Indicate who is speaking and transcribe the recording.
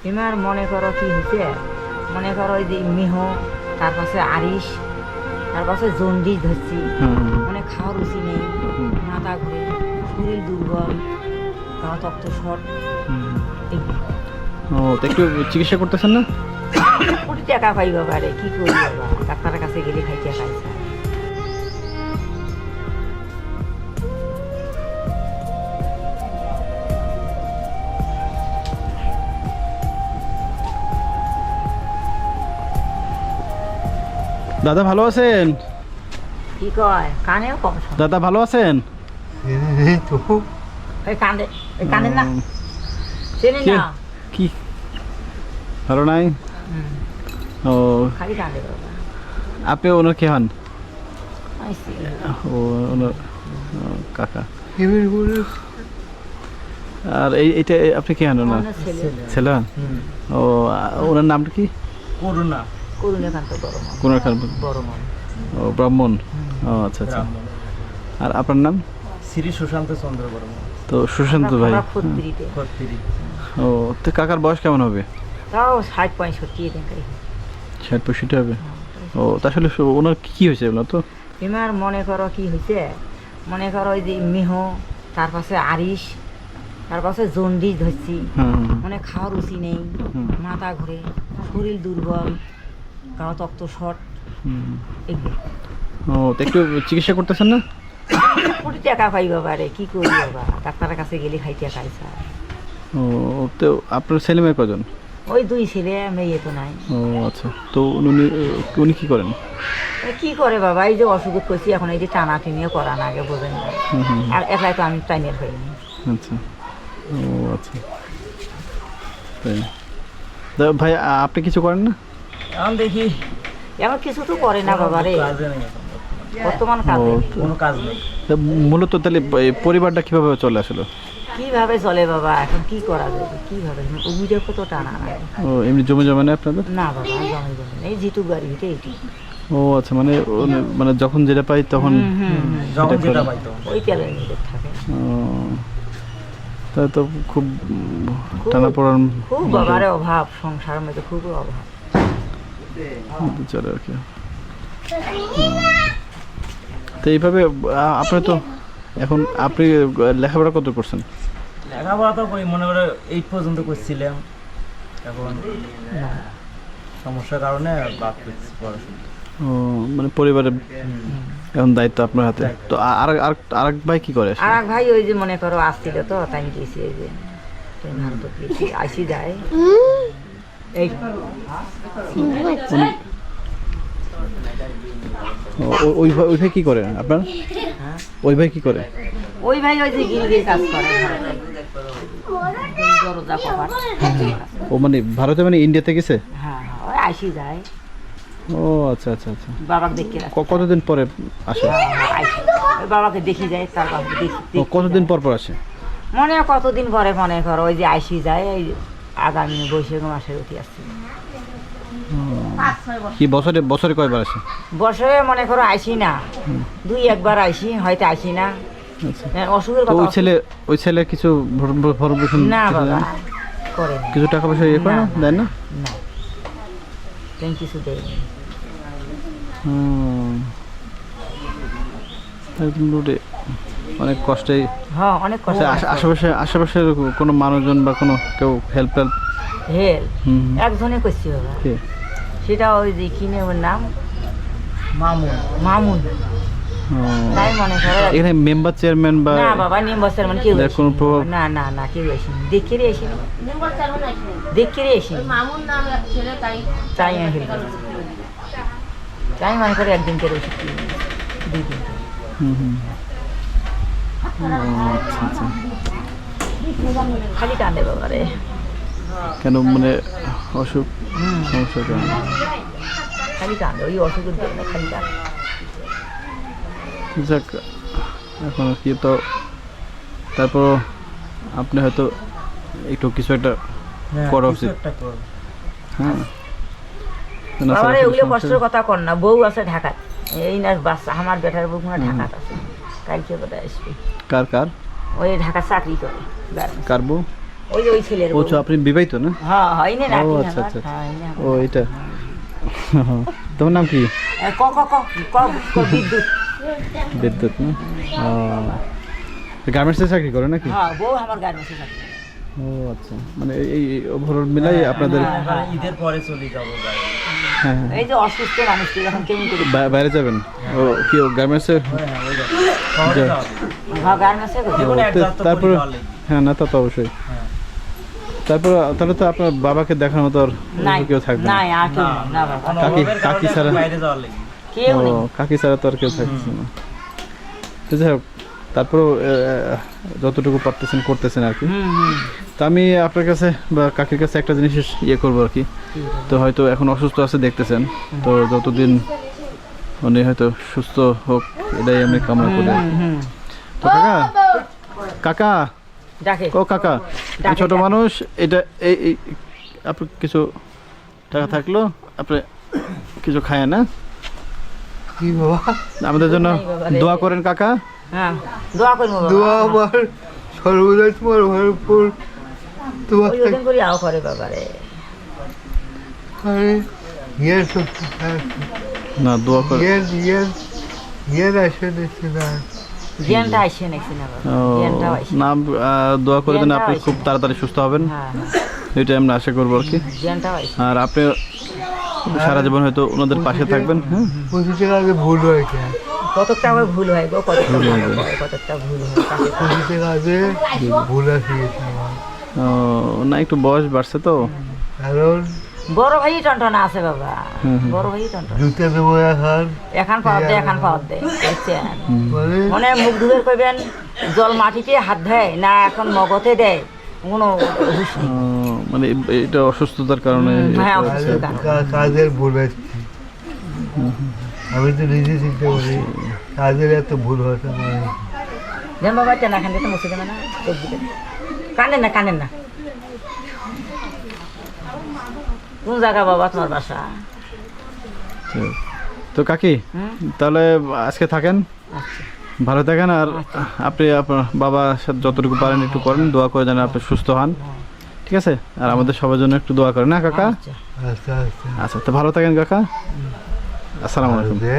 Speaker 1: এবার মনে করো কি হয়েছে, মনে করো ওই যে মিহ, তার পাশে আরিশ, তার পাশে জন্ডিস ধরছি, মানে খাওয়ার রুচি নেই, মাথা ঘুরে, শরীর দুর্বল, গা তপ্ত শট।
Speaker 2: ও তো একটু চিকিৎসা করতেছেন না?
Speaker 1: কোটি টাকা পাই বাবা রে, কি করি বাবা, ডাক্তারের কাছে গেলে খাই টাকা খাইছে।
Speaker 2: দাদা ভালো আছেন?
Speaker 1: কি কয় কানেও কম শোনে।
Speaker 2: দাদা ভালো আছেন?
Speaker 1: ওই কান্দে, ওই কান্দেন না, চেনেন
Speaker 2: কি-
Speaker 1: না,
Speaker 2: কি ভালো নাই? ও
Speaker 1: খালি কান্দে বাবা।
Speaker 2: আপনি ওনার কে হন?
Speaker 1: আইসি।
Speaker 2: ও ওনার কাকা। আর এইটা আপনি কে হন ওনার
Speaker 1: ওনার ছেলে
Speaker 2: ছেলে? ও ওনার নামটা কি?
Speaker 3: করুণা
Speaker 1: করুণাকান্ত বড় মন,
Speaker 2: কোনার খান।
Speaker 1: বড় মন।
Speaker 2: ও ব্রাহ্মণ। ও আচ্ছা আচ্ছা। আর আপনার নাম?
Speaker 3: শ্রী সুশান্ত চন্দ্র বর্মা,
Speaker 2: তো সুশান্ত ভাই।
Speaker 1: আমরা খদ্রিতে।
Speaker 3: খত্তিরি।
Speaker 2: ও তো কাকার বয়স কেমন হবে?
Speaker 1: তাও 60-65 এরকম।
Speaker 2: 60-65 হবে। ও তা আসলে ওনার কি হয়েছে বলো তো?
Speaker 1: এবার মনে করো কি হয়েছে, মনে করো ওই যে মিহ, তার পাশে আরিশ, তার পাশে জন্ডিস ধরছি, মানে খাওয়ার রুচি নেই, মাথা ঘুরে, শরীর দুর্বল, গা তপ্ত শট। এগুলো
Speaker 2: ও তো একটু চিকিৎসা করতেছেন না?
Speaker 1: কোটি টাকা পাই বাবা রে, কি করি বাবা, ডাক্তারের কাছে গেলে খাই টাকা খাইছে।
Speaker 2: ও তো আপনার ছেলে মেয়ে কজন?
Speaker 1: ওই 2 ছেলে, মেয়ে তো নাই।
Speaker 2: ও আচ্ছা। তো উনি উনি কি করেন?
Speaker 1: কি করে বাবা, এই যে অসুখ করছি এখন, এই যে টানা টিনিয়ে করা না, আগে বোঝেন না। আর একলাই তো আমি টাইমের হইনি।
Speaker 2: আচ্ছা। ও আচ্ছা তাই। ভাই আপনি কিছু করেন না?
Speaker 3: এখন দেখি
Speaker 1: এমন কিছু তো করে না বাবা রে,
Speaker 3: কাজে নেই এখন,
Speaker 1: বর্তমান কাজে নেই।
Speaker 3: কোনো কাজ নেই।
Speaker 2: তা মূলত তাহলে এই পরিবারটা কিভাবে চলে আসলো?
Speaker 1: কিভাবে চলে বাবা, এখন কি করা যাবে, কিভাবে, অভিযোগ তো টানা না।
Speaker 2: ও এমনি জমি জমা নেই আপনাদের?
Speaker 1: না বাবা, জমি জমি নেই, জিটু গাড়ি ভিটে এইটি।
Speaker 2: ও আচ্ছা, মানে মানে যখন যেটা পাই তখন।
Speaker 3: যখন
Speaker 2: এটা
Speaker 3: যেটা
Speaker 2: করে।
Speaker 3: পাইতো
Speaker 1: ওই তেলের নিজের থাকে।
Speaker 2: ও তাই তো খুব টানা পড়ার
Speaker 1: খুব বাবারে অভাব, সংসারের মধ্যে খুব অভাব।
Speaker 2: চলে আর কি। তো এইভাবে আপনি তো এখন আপনি লেখাপড়া কত করছেন?
Speaker 3: লেখাপড়া তো করি, মনে করে 8 পর্যন্ত করছিলাম, এখন
Speaker 1: না,
Speaker 3: সমস্যার কারণে বাদ করছি পড়াশোনা।
Speaker 2: ও মানে পরিবারের এখন দায়িত্ব আপনার হাতে। তো আরেক ভাই কি করে?
Speaker 1: আর এক ভাই ওই যে মনে করো আসছিল তো, তাই গেছি, এই যে ভারত গেছি, আইসি যায় এই।
Speaker 2: ওই ভাই কি করে আপনার? ওই ভাই কি করে?
Speaker 1: ওই ভাই ওই যে গিরিগির কাজ করে, দরজা কপাট।
Speaker 2: ও মানে ভারতে, মানে ইন্ডিয়াতে গেছে?
Speaker 1: হ্যাঁ হ্যাঁ, ওই আইসি যায়,
Speaker 2: ও আচ্ছা আচ্ছা আচ্ছা।
Speaker 1: বাবাকে দেখে রাখে।
Speaker 2: কতদিন পরে আসে?
Speaker 1: হ্যাঁ, হ্যাঁ, আইসি ওই বাবাকে দেখি যায়, তার বাবাকে
Speaker 2: ও কতদিন পর পর আসে?
Speaker 1: মনে হয় কতদিন পরে, মনে করো ওই যে আইসি যায়, এই আগামী বৈশাখ মাসের অতি আসছে।
Speaker 2: কি বছরে বছরে কয়বার আসে?
Speaker 1: বছরে মনে করো আইসি না, 2-1 বার আইসি, হয়তো আইসি না।
Speaker 2: আচ্ছা।
Speaker 1: অসুখের
Speaker 2: তো
Speaker 1: কথা
Speaker 2: ওই ছেলে কিছু ভরণ পোষণ
Speaker 1: না
Speaker 2: কিছু
Speaker 1: বাবা
Speaker 2: দেয় না?
Speaker 1: করে না।
Speaker 2: কিছু টাকা পয়সা ইয়ে করে না, দেয় না?
Speaker 1: না, তেমন কিছু দেয়নি।
Speaker 2: মোটামুটি অনেক কষ্টে।
Speaker 1: হ্যাঁ, অনেক কষ্ট।
Speaker 2: আশেপাশে কোনো মানুষজন বা কোনো কেউ হেল্প টেল্প?
Speaker 1: হেল একজনে করছি বাবা,
Speaker 2: কে?
Speaker 1: সেটা ওই যে কিনে ওর নাম
Speaker 3: মামুন।
Speaker 1: মামুন। তাই মনে করো
Speaker 2: এখানে মেম্বার চেয়ারম্যান বা
Speaker 1: না বাবা, নিম বছর মানে কেউ
Speaker 2: এর কোনো প্রভাব?
Speaker 1: না না না, কেউ আসেনি, দেখে আসেনি, দেখে আসেনি। তাই আমি হেল্প করছি, তাই মনে করে একদিন করে ওষুধ কিনে নিয়েছি, 2 দিন করে।
Speaker 2: আচ্ছা আচ্ছা।
Speaker 1: খালি কান্দে বাবা রে।
Speaker 2: কেন মানে অসুখ সমস্যার কারণে?
Speaker 1: খালি কান্দে, ওই অসুখের জন্য খালি কান্দে।
Speaker 2: যাক, এখন আর কি, তো তারপর আপনি হয়তো একটু কিছু একটা করা উচিত। হ্যাঁ না,
Speaker 1: বাবা রে,
Speaker 2: আসলে
Speaker 1: ওগুলো
Speaker 2: সমস্যা-
Speaker 1: কষ্টের কথা কর না, বউ আছে ঢাকায়, এই না বাচ্চা, আমার বেটার বউ মনে ঢাকাত আছে, কালকে বোধহয় আসবে।
Speaker 2: কার
Speaker 1: ওই ঢাকা চাকরি করে,
Speaker 2: কার বউ?
Speaker 1: ওই ছেলের
Speaker 2: ও আপনি বিবাহিত না?
Speaker 1: হ্যাঁ হয়নি না
Speaker 2: ও আচ্ছা আচ্ছা ও এটা তোমার নাম কি?
Speaker 1: ক ক ক ক ক বিদ্যুৎ
Speaker 2: বিদ্যুৎ না? গার্মেন্টসে চাকরি করে নাকি?
Speaker 1: হ্যাঁ বউ আমার গার্মেন্টসে চাকরি করে।
Speaker 2: ও আচ্ছা, মানে এই ওভারঅল মিলাই আপনাদের
Speaker 3: এবার ঈদের পরে চলে যাবো বাইরে।
Speaker 2: হ্যাঁ
Speaker 1: এই যে অসুস্থ মানুষটি এখন কেমন করে
Speaker 2: বাইরে যাবেন? ও কি গার্মেন্টসে?
Speaker 3: হ্যাঁ ওই যাবো। শহরে যাওয়া লাগবে।
Speaker 1: হ্যাঁ গার্মেন্টসে করে
Speaker 3: যেকোনো এক যাত্রা
Speaker 2: তারপরে
Speaker 3: করে যাওয়া লাগবে।
Speaker 2: হ্যাঁ না তা তো অবশ্যই।
Speaker 3: হ্যাঁ।
Speaker 2: তারপর তাহলে তো আপনার বাবাকে দেখার মতো আর
Speaker 1: নাই
Speaker 2: কেউ থাকবে না।
Speaker 1: নাই আর কেউ নেই, না বাবা
Speaker 3: কোনো
Speaker 2: কাকি-
Speaker 3: অভাবের
Speaker 2: কাকি
Speaker 3: কারণে
Speaker 2: ছাড়া-
Speaker 3: বাইরে যাওয়া লাগবে।
Speaker 1: কেউ নেই
Speaker 2: ও কাকি ছাড়া তো আর কেউ থাকছে না। তো যাই হোক, তারপরেও যতটুকু পারতেছেন করতেছেন আর কি। তো আমি আপনার কাছে বা কাকির কাছে একটা জিনিস ইয়ে করবো আর কি। তো হয়তো এখন অসুস্থ আছে দেখতেছেন, তো যতদিন উনি হয়তো সুস্থ হোক এটাই আমি কামনা করি আর কি। তো কাকা
Speaker 1: ডাকে
Speaker 2: ও কাকা, আমি ছোট মানুষ, এটা এই আপনার কিছু টাকা থাকলো আপনি কিছু খায় না?
Speaker 4: কি বাবা?
Speaker 2: আমাদের জন্য
Speaker 1: নাই বাবা রে।
Speaker 2: দোয়া করেন কাকা।
Speaker 1: হ্যাঁ দোয়া করবো বাবা।
Speaker 4: দোয়া আমার সর্বদা তোমার ভরপুর তোমার
Speaker 1: ওই ওদিন করে আও করে বাবা রে
Speaker 4: ইয়ের
Speaker 2: না দোয়া করে।
Speaker 4: ইয়ের আসে দেখছি না।
Speaker 1: জ্ঞানটা আইসে নাকি না বাবা
Speaker 2: ও,
Speaker 1: জ্ঞানটাও আইসে
Speaker 2: না দোয়া করে দেন, আপনি
Speaker 1: জ্ঞানটাও
Speaker 2: খুব তাড়াতাড়ি সুস্থ হবেন,
Speaker 1: হ্যাঁ
Speaker 2: এটা আমরা আশা করবো আর কি।
Speaker 1: জ্ঞানটাও আইসে
Speaker 2: আর আপনি সারা জীবন হয়তো ওনাদের পাশে থাকবেন। হ্যাঁ
Speaker 4: 25 টাকা আগে ভুল হয়েছে।
Speaker 1: কতটা ওই ভুল হয় গো কতটা ভুল হয় কতটা ভুল হয় কাকে
Speaker 4: 25 টাকা আগে ভুল আছে আমার।
Speaker 2: ও, না একটু বয়স বাড়ছে তো।
Speaker 4: কারণ
Speaker 1: বড় ভাই টনটনা আছে বাবা বড় ভাই টনটনা
Speaker 4: জুতে দেবো এখন
Speaker 1: এখন পাওয়ার দে এখন পাওয়ার দে বুঝছেন
Speaker 4: মানে
Speaker 1: মনে মুখ ধুয়ে কইবেন জল মাটিতে হাত দেয় না এখন মগতে দেয় কোনো হুঁশ নেই।
Speaker 2: মানে এটা অসুস্থতার কারণে
Speaker 1: হ্যাঁ,
Speaker 2: এটা হচ্ছে।
Speaker 4: কাজের ভুল হয়েছে। আমি তো নিজে চিন্তা করি কাজের এত ভুল হতে পারে।
Speaker 1: দেন বাবা টেনা খান দিতে মুছে দেবে না চোখ দিবেন কান্দেন না কোন জায়গা বাবা তোমার বাসা?
Speaker 2: তো কাকি
Speaker 1: হুম?
Speaker 2: তাহলে আজকে থাকেন,
Speaker 1: আচ্ছা
Speaker 2: ভালো থাকেন, আর আপনি আপনার বাবার সাথে যতটুকু পারেন একটু করেন, দোয়া করে যেন আপনি সুস্থ হন, ঠিক আছে? আর আমাদের সবার জন্য একটু দোয়া করেন না কাকা?
Speaker 1: আচ্ছা
Speaker 4: আস্তে আস্তে
Speaker 2: আচ্ছা, তো ভালো থাকেন কাকা, আসসালামু আলাইকুম।
Speaker 4: যে